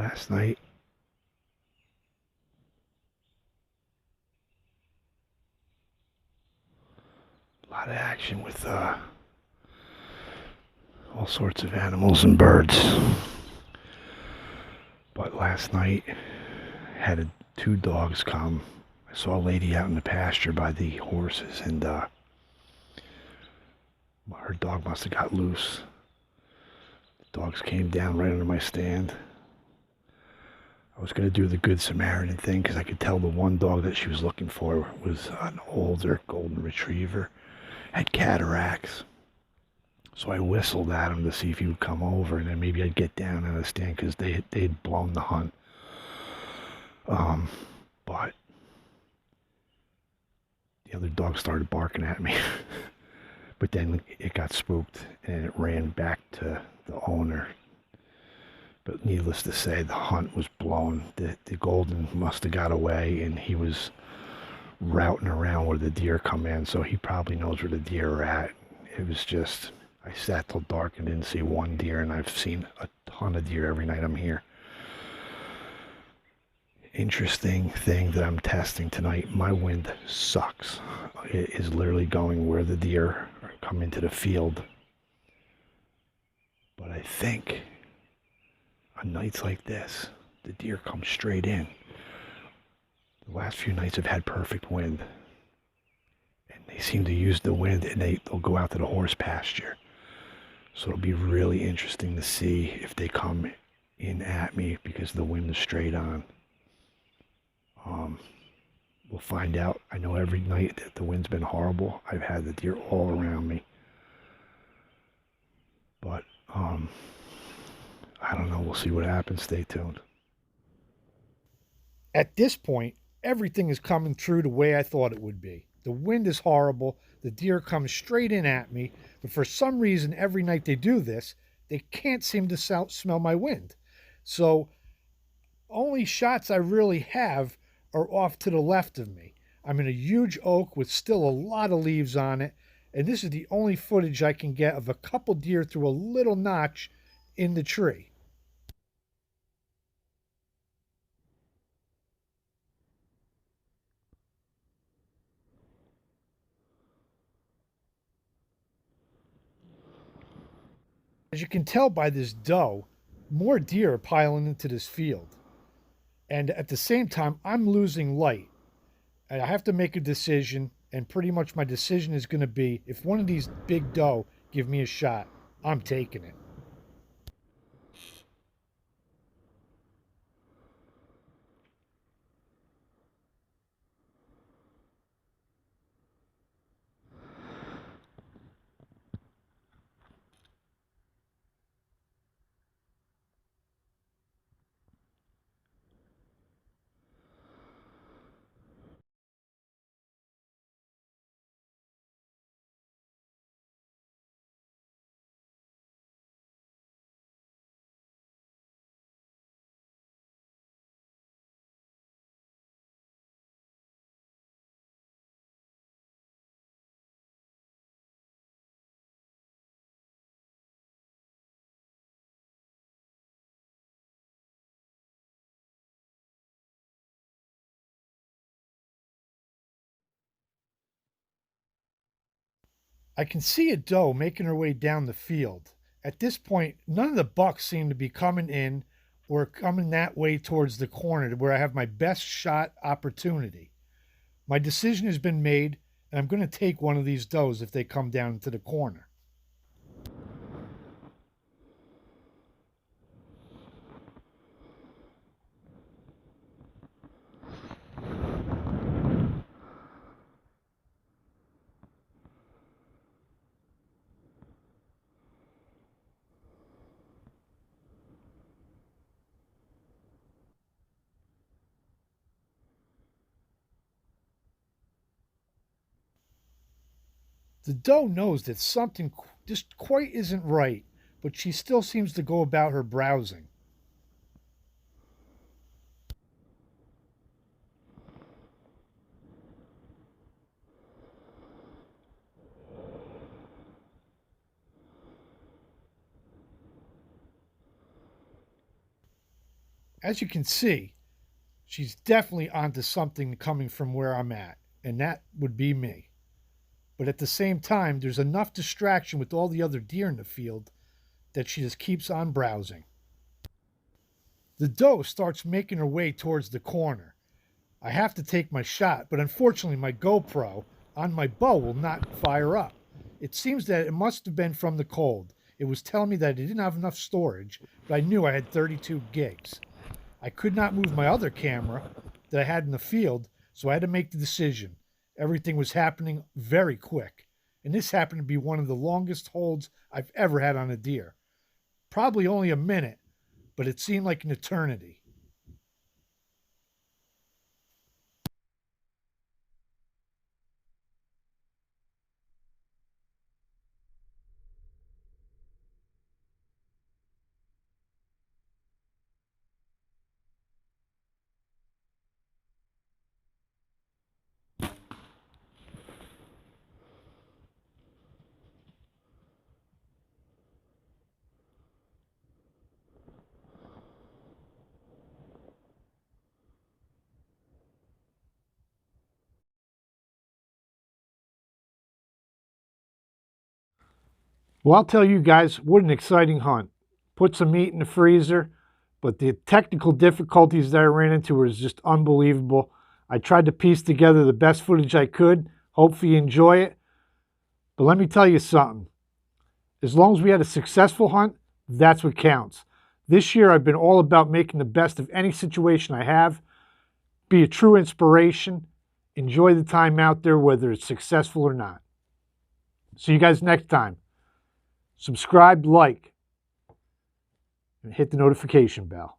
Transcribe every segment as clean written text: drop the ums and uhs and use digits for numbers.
last night, a lot of action with all sorts of animals and birds. But last night, had two dogs come. I saw a lady out in the pasture by the horses, and her dog must have got loose. The dogs came down right under my stand. I was going to do the Good Samaritan thing because I could tell the one dog that she was looking for was an older golden retriever, had cataracts. So I whistled at him to see if he would come over, and then maybe I'd get down out of the stand because they'd blown the hunt. But the other dog started barking at me. But then it got spooked and it ran back to the owner. But needless to say, the hunt was blown. The golden must have got away, and he was routing around where the deer come in, so he probably knows where the deer are at. It was just, I sat till dark and didn't see one deer, and I've seen a ton of deer every night I'm here. Interesting thing that I'm testing tonight, my wind sucks. It is literally going where the deer come into the field. But I think on nights like this, the deer come straight in. The last few nights have had perfect wind. And they seem to use the wind, and they'll go out to the horse pasture. So it'll be really interesting to see if they come in at me because the wind is straight on. We'll find out. I know every night that the wind's been horrible. I've had the deer all around me. But I don't know. We'll see what happens. Stay tuned. At this point, everything is coming through the way I thought it would be. The wind is horrible. The deer come straight in at me. But for some reason, every night they do this, they can't seem to smell my wind. So, only shots I really have are off to the left of me. I'm in a huge oak with still a lot of leaves on it. And this is the only footage I can get of a couple deer through a little notch in the tree. As you can tell by this doe, more deer are piling into this field. And at the same time, I'm losing light. And I have to make a decision, and pretty much my decision is going to be if one of these big doe give me a shot, I'm taking it. I can see a doe making her way down the field. At this point, none of the bucks seem to be coming in or coming that way towards the corner where I have my best shot opportunity. My decision has been made, and I'm going to take one of these does if they come down into the corner. The doe knows that something just quite isn't right, but she still seems to go about her browsing. As you can see, she's definitely onto something coming from where I'm at, and that would be me. But at the same time, there's enough distraction with all the other deer in the field that she just keeps on browsing. The doe starts making her way towards the corner. I have to take my shot, but unfortunately, my GoPro on my bow will not fire up. It seems that it must have been from the cold. It was telling me that it didn't have enough storage, but I knew I had 32 gigs. I could not move my other camera that I had in the field, so I had to make the decision. Everything was happening very quick, and this happened to be one of the longest holds I've ever had on a deer. Probably only a minute, but it seemed like an eternity. Well, I'll tell you guys, what an exciting hunt. Put some meat in the freezer, but the technical difficulties that I ran into was just unbelievable. I tried to piece together the best footage I could. Hopefully you enjoy it. But let me tell you something. As long as we had a successful hunt, that's what counts. This year I've been all about making the best of any situation I have. Be a true inspiration. Enjoy the time out there, whether it's successful or not. See you guys next time. Subscribe, like, and hit the notification bell.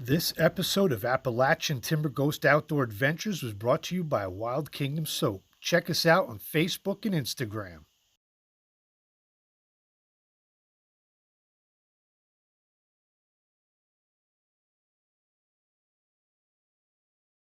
This episode of Appalachian Timber Ghost Outdoor Adventures was brought to you by Wild Kingdom Soap. Check us out on Facebook and Instagram.